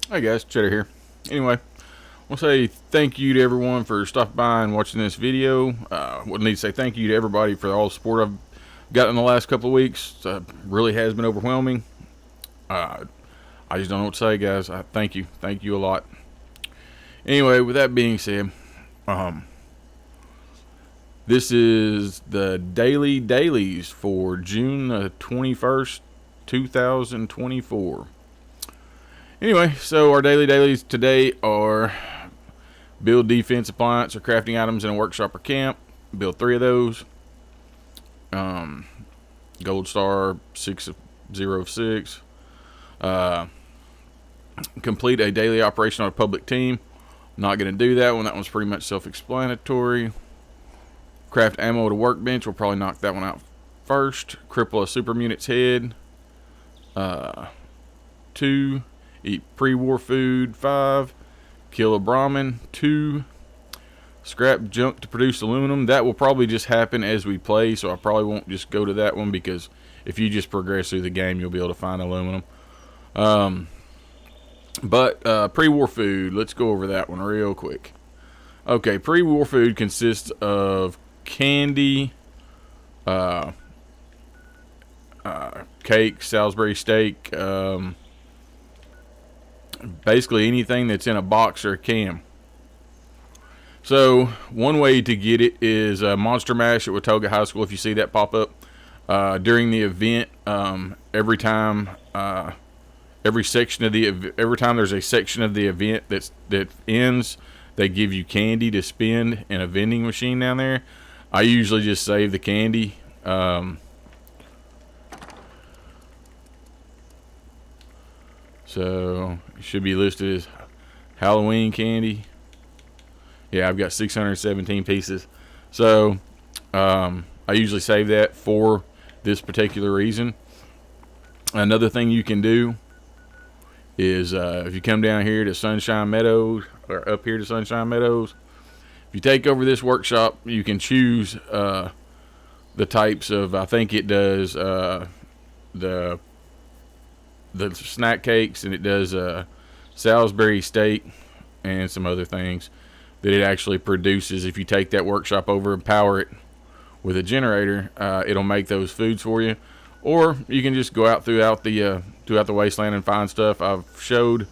Hey guys, Cheddar here. Anyway, I want to say thank you to everyone for stopping by and watching this video. Would need to say thank you to everybody for all the support I've gotten in the last couple of weeks. Really has been overwhelming. Uh, I just don't know what to say, guys. Thank you a lot. Anyway, with that being said, um, this is the dailies for June 21st, 2024. Anyway, so our dailies today are build defense appliance or crafting items in a workshop or camp. Build 3 of those. Gold star 606. Complete a daily operation on a public team. Not going to do that one. That one's pretty much self-explanatory. Craft ammo at a workbench. We'll probably knock that one out first. Cripple a super unit's head. 2. Eat pre-war food. 5. Kill a Brahmin. 2. Scrap junk to produce aluminum. That will probably just happen as we play, so I probably won't just go to that one, because if you just progress through the game, you'll be able to find aluminum. But pre-war food, let's go over that one real quick. Okay, pre-war food consists of candy, cake, Salisbury steak, basically anything that's in a box or a can. So one way to get it is Monster Mash at Watauga High School. If you see that pop up during the event, every time every time there's a section of the event that ends, they give you candy to spend in a vending machine down there. I usually just save the candy. So it should be listed as Halloween candy. Yeah, I've got 617 pieces. So I usually save that for this particular reason. Another thing you can do is if you come down here to Sunshine Meadows, or up here to Sunshine Meadows, if you take over this workshop, you can choose the types of, I think it does the snack cakes, and it does Salisbury steak and some other things that it actually produces. If you take that workshop over and power it with a generator, it'll make those foods for you. Or you can just go out throughout the wasteland and find stuff. I've showed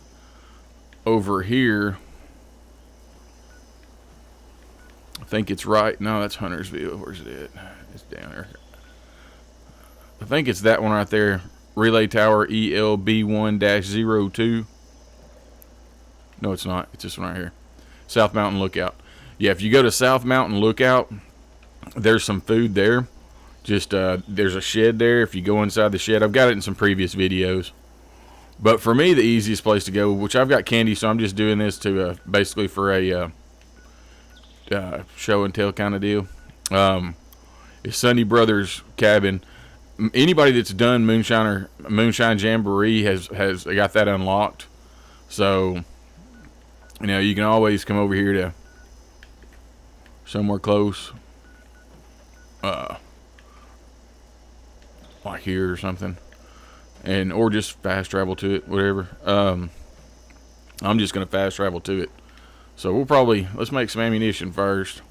over here. I think it's right. No, that's Huntersville. Where's it at? It's down there. I think it's that one right there. Relay Tower ELB1-02. No, it's not. It's this one right here. South Mountain Lookout. Yeah, if you go to South Mountain Lookout, there's some food there. Just there's a shed there. If you go inside the shed, I've got it in some previous videos. But for me, the easiest place to go, which I've got candy, so I'm just doing this to basically for a show and tell kind of deal, is Sunday Brothers Cabin. Anybody that's done Moonshine Jamboree has got that unlocked. So you can always come over here to somewhere close, like here or something, or just fast travel to it, whatever. I'm just gonna fast travel to it. So let's make some ammunition first.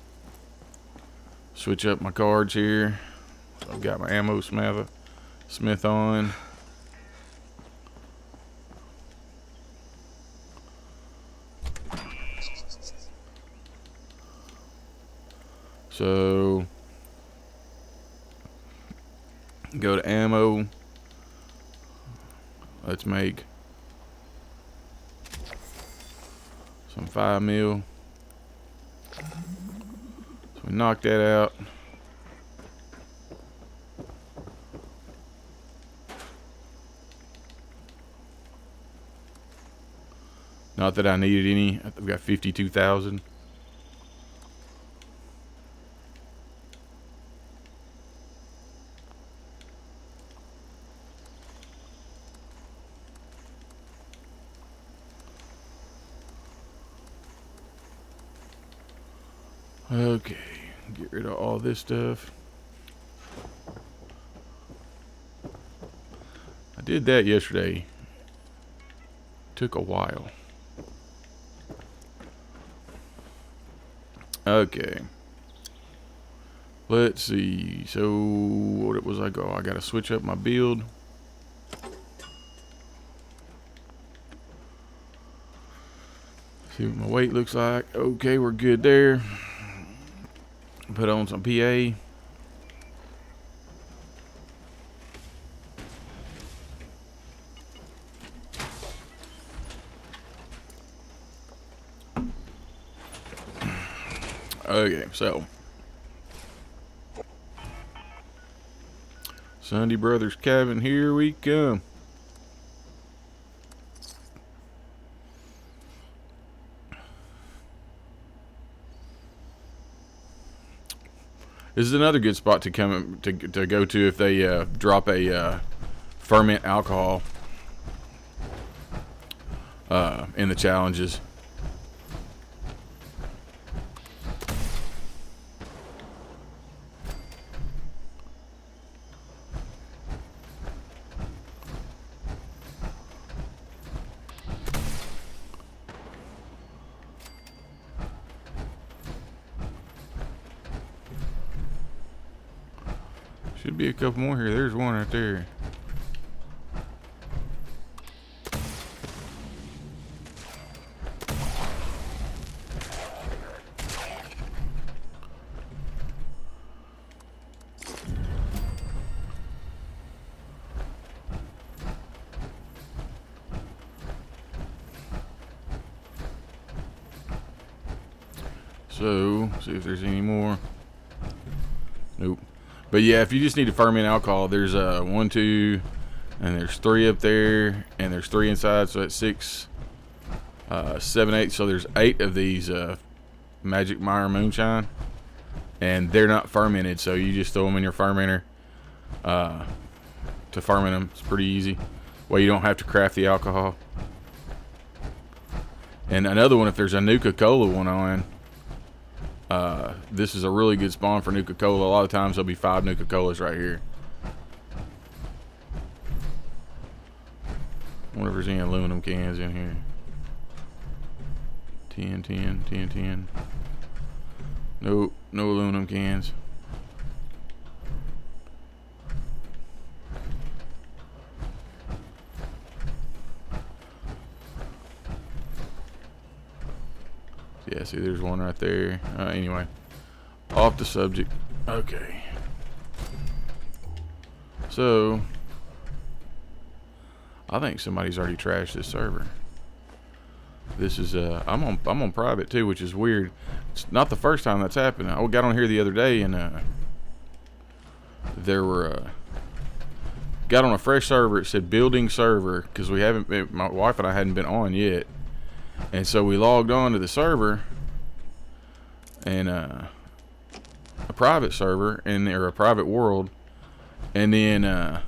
Switch up my cards here. So I've got my ammo Smith on. So go to ammo. Let's make some 5mm. So we knock that out. Not that I needed any. I've got 52,000. Okay, get rid of all this stuff. I did that yesterday. Took a while. Okay. Let's see. So, what was I go? I got to switch up my build. See what my weight looks like. Okay, we're good there. Put on some PA. Okay, so Sunday Brothers Cabin, here we come. This is another good spot to come to go to if they drop a ferment alcohol in the challenges. Should be a couple more here. There's one right there. So, see if there's any more. Nope. But yeah, if you just need to ferment alcohol, there's 1, 2, and there's 3 up there, and there's 3 inside, so that's 6, 7, 8. So there's 8 of these Magic Meyer moonshine, and they're not fermented, so you just throw them in your fermenter to ferment them. It's pretty easy. Well, you don't have to craft the alcohol. And another one, if there's a Nuka-Cola one on, this is a really good spawn for Nuka-Cola. A lot of times there'll be 5 Nuka-Colas right here. I wonder if there's any aluminum cans in here. 10, 10, 10, 10. Nope, no aluminum cans. Yeah, see, there's one right there. Anyway, off the subject. Okay. So, I think somebody's already trashed this server. This is I'm on private too, which is weird. It's not the first time that's happened. I got on here the other day and there were got on a fresh server. It said building server because we haven't been, my wife and I hadn't been on yet. And so we logged on to the server, and a private server, or a private world, and then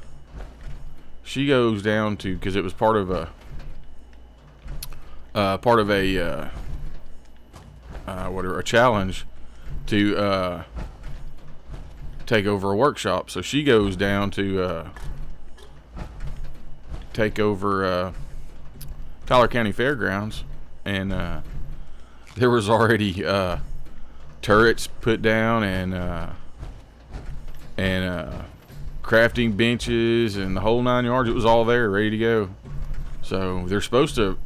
she goes down to, because it was part of a a challenge to take over a workshop. So she goes down to take over Tyler County Fairgrounds. And there was already turrets put down and crafting benches and the whole 9 yards. It was all there, ready to go. So they're supposed to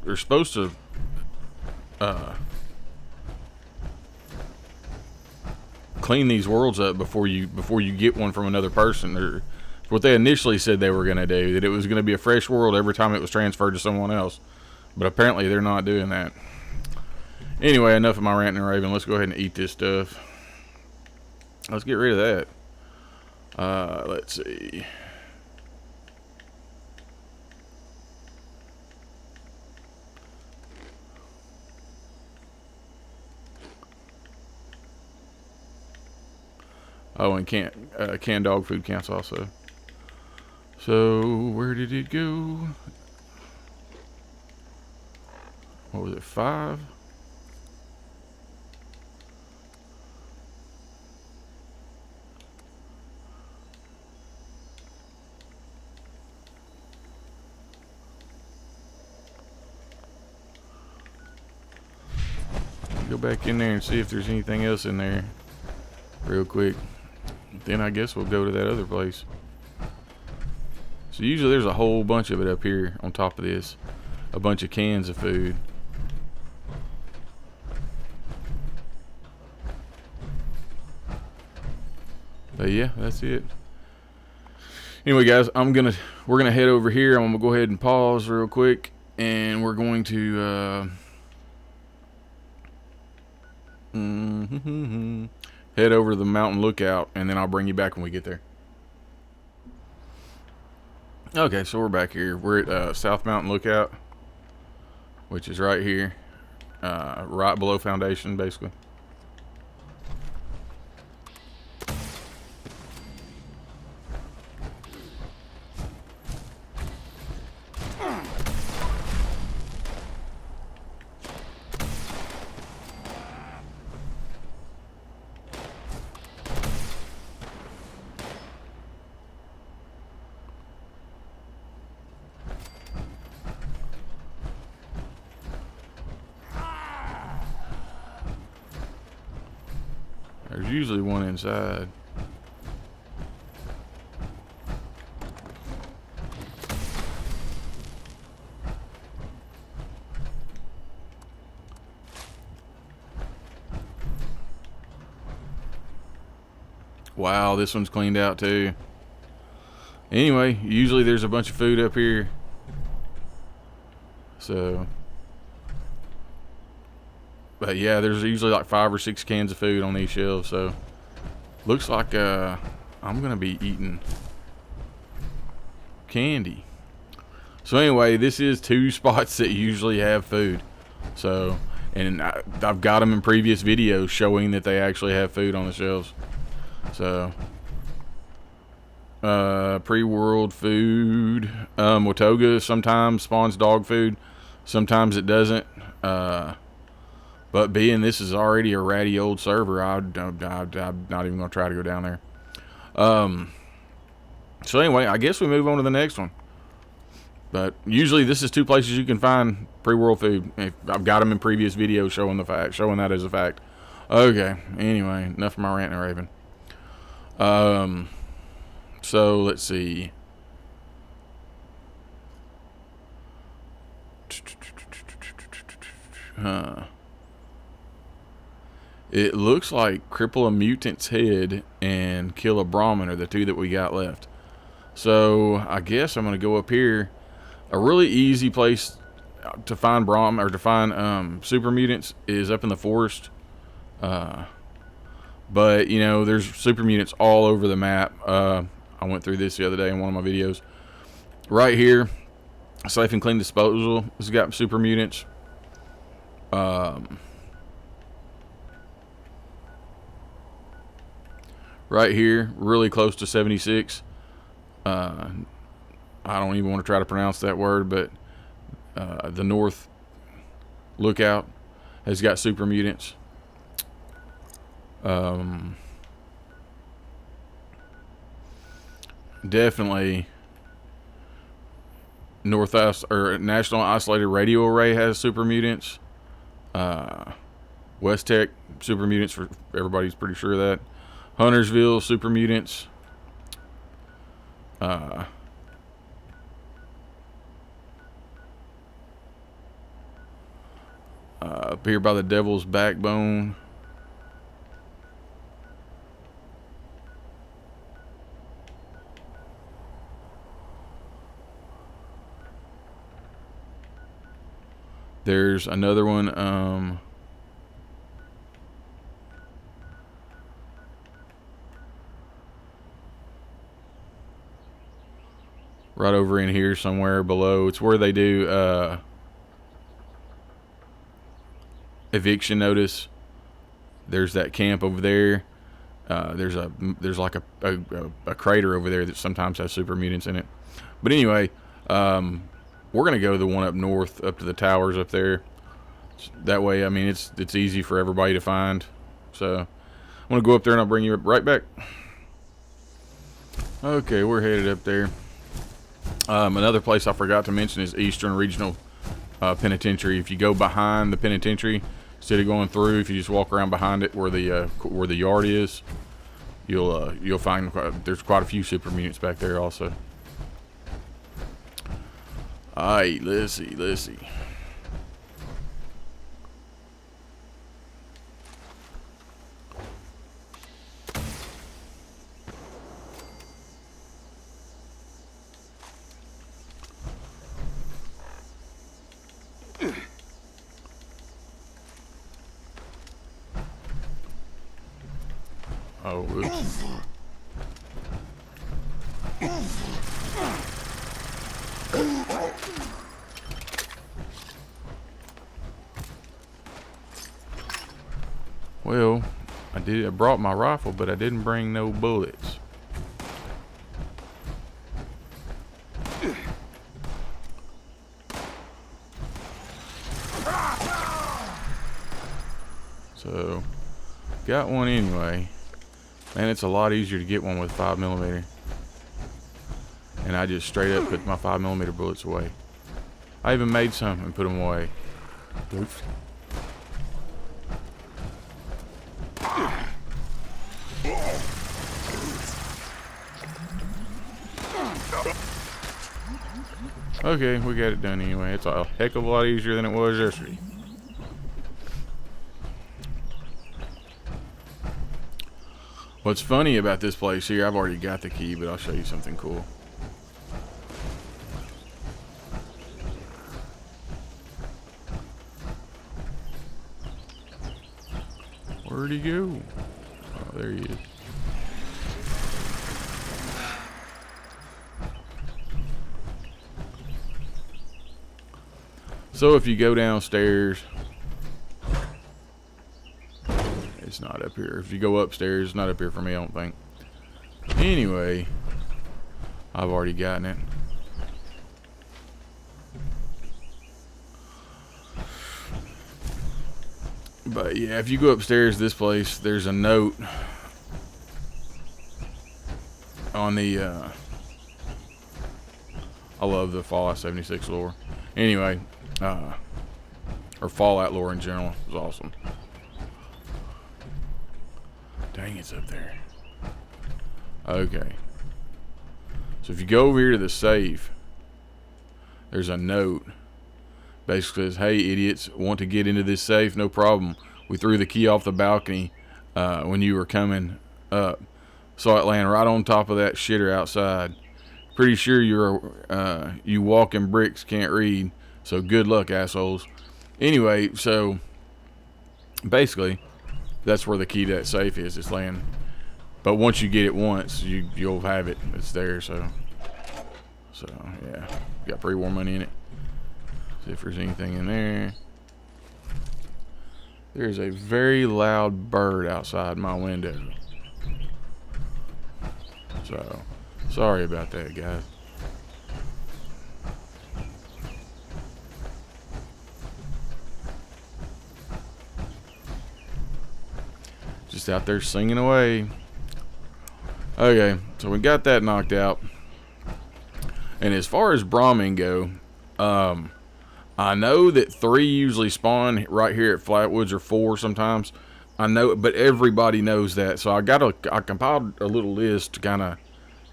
clean these worlds up before you get one from another person. Or what they initially said they were going to do, that it was going to be a fresh world every time it was transferred to someone else. But apparently they're not doing that. Anyway, enough of my ranting and raving. Let's go ahead and eat this stuff. Let's get rid of that. Let's see. Oh, and canned dog food counts also. So, where did it go? What was it, 5? go back in there and see if there's anything else in there real quick. Then I guess we'll go to that other place. So usually there's a whole bunch of it up here on top of this. A bunch of cans of food. But yeah, that's it. Anyway, guys, we're gonna head over here. I'm gonna go ahead and pause real quick, and we're going to head over to the mountain lookout, and then I'll bring you back when we get there. Okay, so we're back here. We're at South Mountain Lookout, which is right here, right below Foundation, basically. There's usually one inside. Wow, this one's cleaned out too. Anyway, usually there's a bunch of food up here. So, but yeah, there's usually like 5 or 6 cans of food on these shelves. So, looks like I'm gonna be eating candy. So anyway, this is 2 spots that usually have food. So, and I've got them in previous videos showing that they actually have food on the shelves. So, pre-world food. Watoga sometimes spawns dog food, sometimes it doesn't. But being this is already a ratty old server, I'm not even gonna try to go down there. So anyway, I guess we move on to the next one. But usually this is 2 places you can find pre-world food. I've got them in previous videos showing that as a fact. Okay. Anyway, enough of my rant and raving. So let's see. It looks like cripple a mutant's head and kill a Brahmin are the 2 that we got left. So I guess I'm gonna go up here. A really easy place to find Brahmin or to find super mutants is up in the forest. But you know, there's super mutants all over the map. I went through this the other day in one of my videos. Right here, Safe and Clean Disposal has got super mutants. Right here, really close to 76. I don't even want to try to pronounce that word, but the North Lookout has got super mutants. Definitely National Isolated Radio Array has super mutants. West Tech super mutants, for everybody's pretty sure of that. Huntersville super mutants. Up here by the Devil's Backbone. There's another one, right over in here somewhere below. It's where they do eviction notice. There's that camp over there. There's like a crater over there that sometimes has super mutants in it. But anyway, we're gonna go to the one up north, up to the towers up there. That way, I mean, it's easy for everybody to find. So I'm gonna go up there and I'll bring you right back. Okay, we're headed up there. Another place I forgot to mention is Eastern Regional Penitentiary. If you go behind the penitentiary, Instead of going through, if you just walk around behind it where the yard is, you'll find there's quite a few super mutants back there also. Alright, let's see. Oh, oops. Well, I brought my rifle, but I didn't bring no bullets. So, got one anyway. Man, it's a lot easier to get one with 5mm. And I just straight up put my 5mm bullets away. I even made some and put them away. Oops. Okay, we got it done anyway. It's a heck of a lot easier than it was yesterday. What's funny about this place here, I've already got the key, but I'll show you something cool. Where'd he go? Oh, there he is. So if you go downstairs, it's not up here. If you go upstairs, it's not up here for me, I don't think. Anyway, I've already gotten it. But yeah, if you go upstairs this place, there's a note on the I love the Fallout 76 lore. Anyway, or Fallout lore in general is awesome. Dang, it's up there. Okay. So if you go over here to the safe, there's a note. Basically says, hey idiots, want to get into this safe? No problem. We threw the key off the balcony when you were coming up. Saw it laying right on top of that shitter outside. Pretty sure you walking bricks can't read. So good luck, assholes. Anyway, so basically that's where the key to that safe is. It's laying. But once you get it once, you'll have it. It's there. So yeah, got pre-war money in it. See if there's anything in there. There's a very loud bird outside my window. So, sorry about that, guys. Just out there singing away. Okay, so we got that knocked out. And as far as Brahmin go, I know that 3 usually spawn right here at Flatwoods, or 4 sometimes. I know, but everybody knows that. So I compiled a little list to kind of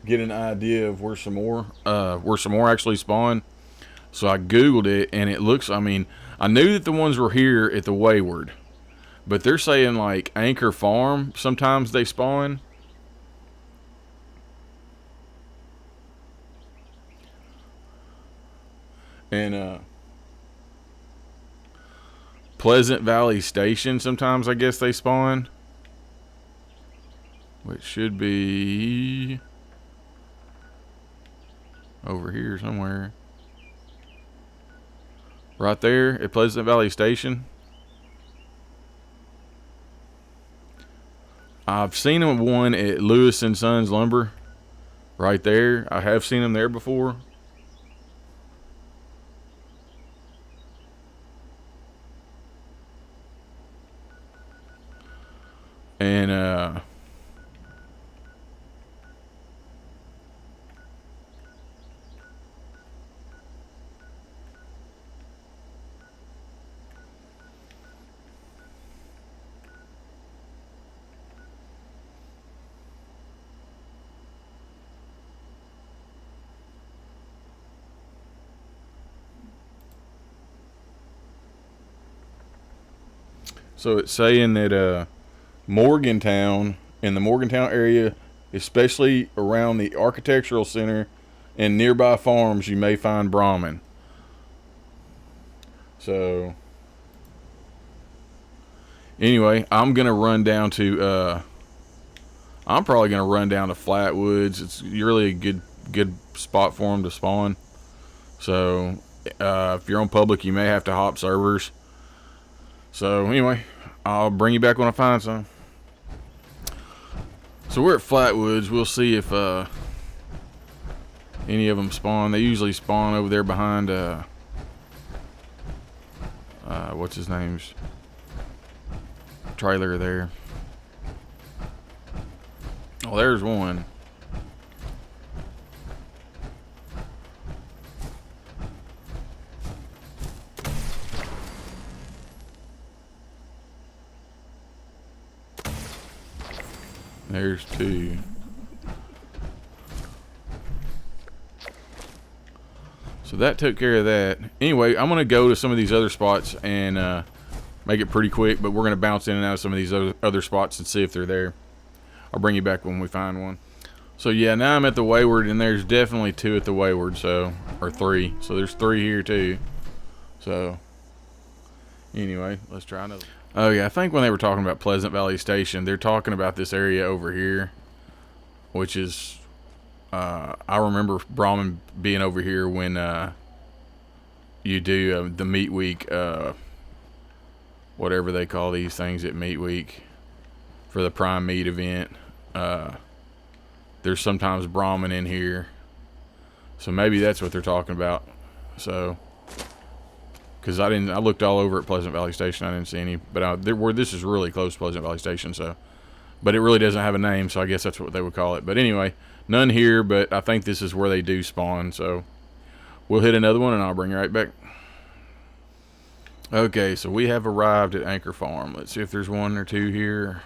get an idea of where some more actually spawn. So I Googled it, and it looks, I mean, I knew that the ones were here at the Wayward, but they're saying like Anchor Farm, sometimes they spawn. And, Pleasant Valley Station, sometimes I guess they spawn. Which should be over here somewhere. Right there at Pleasant Valley Station. I've seen them one at Lewis and Sons Lumber. Right there. I have seen them there before. And So it's saying that Morgantown, in the Morgantown area, especially around the architectural center and nearby farms, you may find Brahmin. So anyway, I'm gonna run down to. I'm probably gonna run down to Flatwoods. It's really a good spot for them to spawn. So if you're on public, you may have to hop servers. So anyway, I'll bring you back when I find some. So we're at Flatwoods. We'll see if any of them spawn. They usually spawn over there behind what's his name's trailer there. Oh, there's one. There's two. So that took care of that. Anyway, I'm going to go to some of these other spots and make it pretty quick, but we're going to bounce in and out of some of these other spots and see if they're there. I'll bring you back when we find one. So yeah, now I'm at the Wayward, and there's definitely two at the Wayward, so, or three. So there's three here too. So anyway, let's try another. Oh yeah, I think when they were talking about Pleasant Valley Station, they're talking about this area over here, which is, I remember Brahmin being over here when you do the Meat Week, whatever they call these things at Meat Week for the Prime Meat event. There's sometimes Brahmin in here, so maybe that's what they're talking about. So, because I looked all over at Pleasant Valley Station, I didn't see any, but this is really close to Pleasant Valley Station, so, but it really doesn't have a name, so I guess that's what they would call it. But anyway, none here, but I think this is where they do spawn, so we'll hit another one and I'll bring you right back. Okay, so we have arrived at Anchor Farm. Let's see if there's one or two here.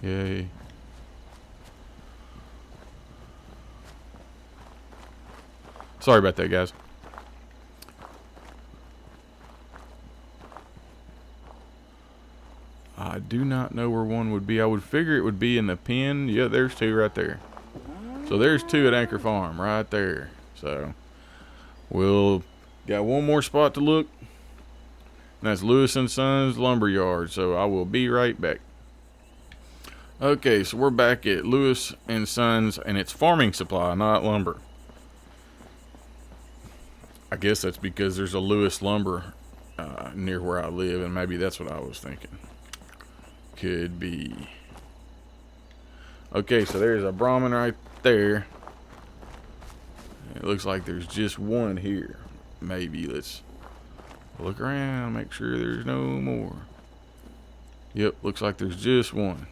Yay. Sorry about that, guys. I do not know where one would be. I would figure it would be in the pen. Yeah, there's two right there. So there's two at Anchor Farm right there. So we'll got one more spot to look. And that's Lewis and Sons Lumberyard. So I will be right back. Okay, so we're back at Lewis and Sons, and it's farming supply, not lumber. I guess that's because there's a Lewis Lumber near where I live, and maybe that's what I was thinking. Could be. Okay, so there's a Brahmin right there. It looks like there's just one here. Maybe let's look around, make sure there's no more. Yep, looks like there's just one.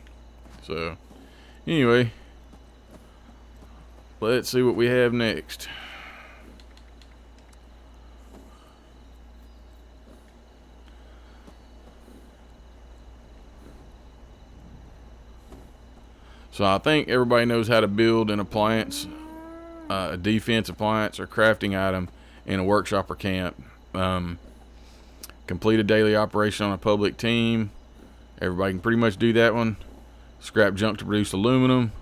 So, anyway, let's see what we have next. So I think everybody knows how to build an appliance, a defense appliance or crafting item in a workshop or camp. Complete a daily operation on a public team. Everybody can pretty much do that one. Scrap junk to produce aluminum.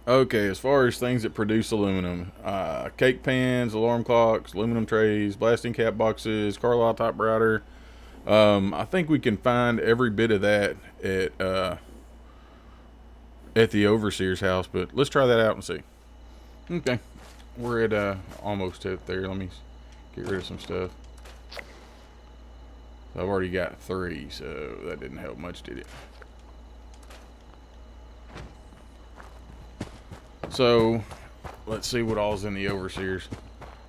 Okay, as far as things that produce aluminum, cake pans, alarm clocks, aluminum trays, blasting cap boxes, Carlisle typewriter. I think we can find every bit of that at the overseer's house, but let's try that out and see. Okay, we're at almost at there. Let me get rid of some stuff. I've already got 3, so that didn't help much, did it? So, let's see what all's in the overseers.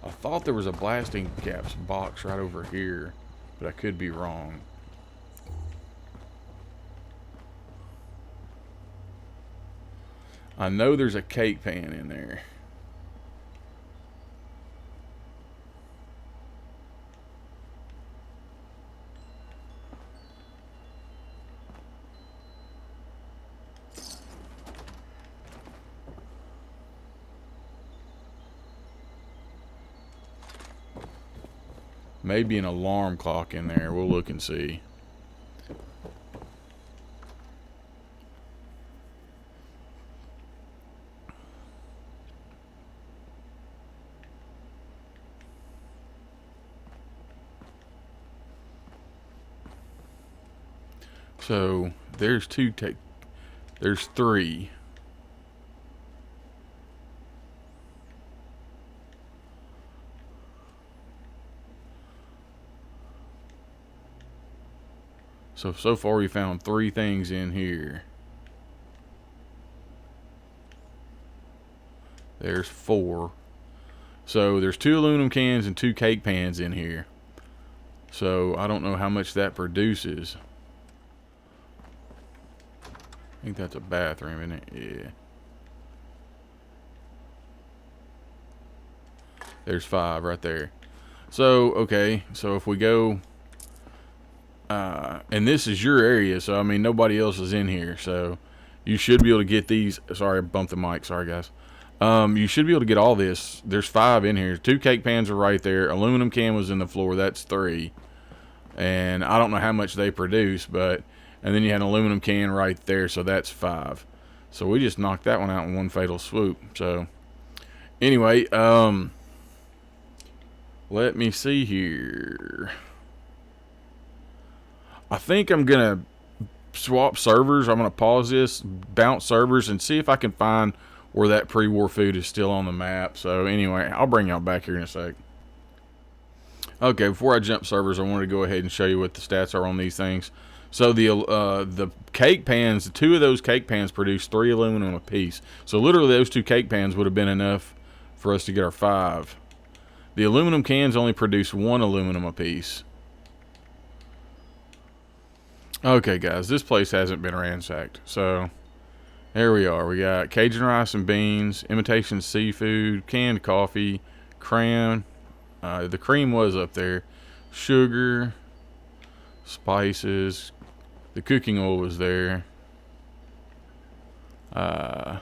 I thought there was a blasting caps box right over here, but I could be wrong. I know there's a cake pan in there. Maybe an alarm clock in there. We'll look and see. So there's there's 3. So far we found 3 things in here. There's 4. So there's 2 aluminum cans and 2 cake pans in here. So I don't know how much that produces. I think that's a bathroom, isn't it? Yeah. There's 5 right there. So, okay. So if we go... and this is your area, so I mean, nobody else is in here. So you should be able to get these... Sorry, I bumped the mic. Sorry, guys. You should be able to get all this. There's 5 in here. 2 cake pans are right there. Aluminum can was in the floor. That's 3. And I don't know how much they produce, but... And then you had an aluminum can right there, so that's 5. So we just knocked that one out in one fatal swoop. So anyway, let me see here. I think I'm gonna swap servers. I'm gonna pause this, bounce servers, and see if I can find where that pre-war food is still on the map. So anyway, I'll bring y'all back here in a sec. Okay, before I jump servers, I wanted to go ahead and show you what the stats are on these things. So the cake pans, 2 of those cake pans produce 3 aluminum apiece. So literally those 2 cake pans would have been enough for us to get our 5. The aluminum cans only produce 1 aluminum apiece. Okay, guys, this place hasn't been ransacked. So there we are. We got Cajun rice and beans, imitation seafood, canned coffee, crayon. The cream was up there. Sugar, spices. The cooking oil was there. Another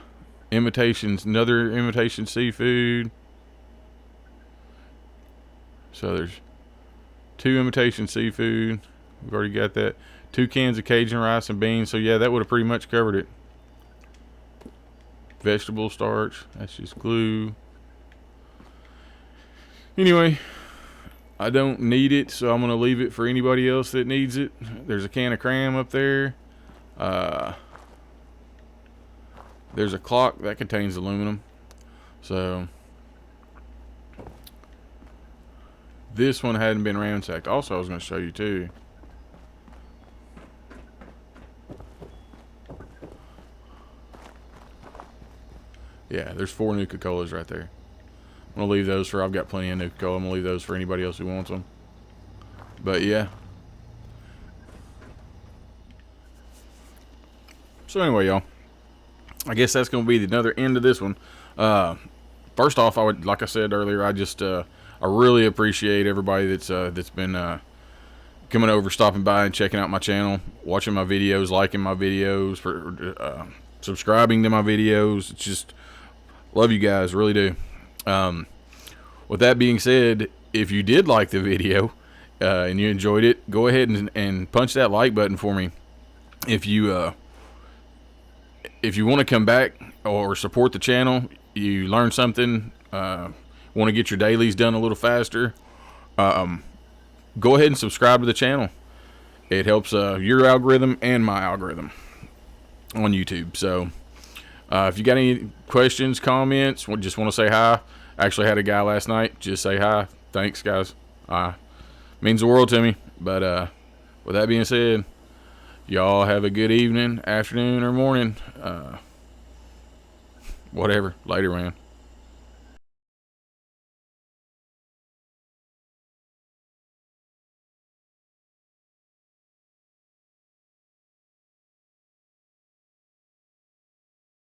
imitation seafood. So there's 2 imitation seafood. We've already got that. 2 cans of Cajun rice and beans. So yeah, that would have pretty much covered it. Vegetable starch. That's just glue. Anyway, I don't need it, so I'm going to leave it for anybody else that needs it. There's a can of cram up there. There's a clock that contains aluminum. So this one hadn't been ransacked. Also, I was going to show you too. Yeah, there's 4 Nuka-Colas right there. I'm going to leave those for... I've got plenty of Nuka-Cola. I'm going to leave those for anybody else who wants them. But yeah. So anyway, y'all. I guess that's going to be another end of this one. First off, I would, like I said earlier, I really appreciate everybody that's been coming over, stopping by and checking out my channel, watching my videos, liking my videos, subscribing to my videos. It's just... Love you guys, really do. With that being said, if you did like the video and you enjoyed it, go ahead and punch that like button for me. If you want to come back or support the channel, you learn something, want to get your dailies done a little faster, go ahead and subscribe to the channel. It helps your algorithm and my algorithm on YouTube. So if you got any questions, comments, just want to say hi. Actually had a guy last night just say hi. Thanks, guys. Means the world to me. But with that being said, y'all have a good evening, afternoon, or morning. Whatever. Later, man.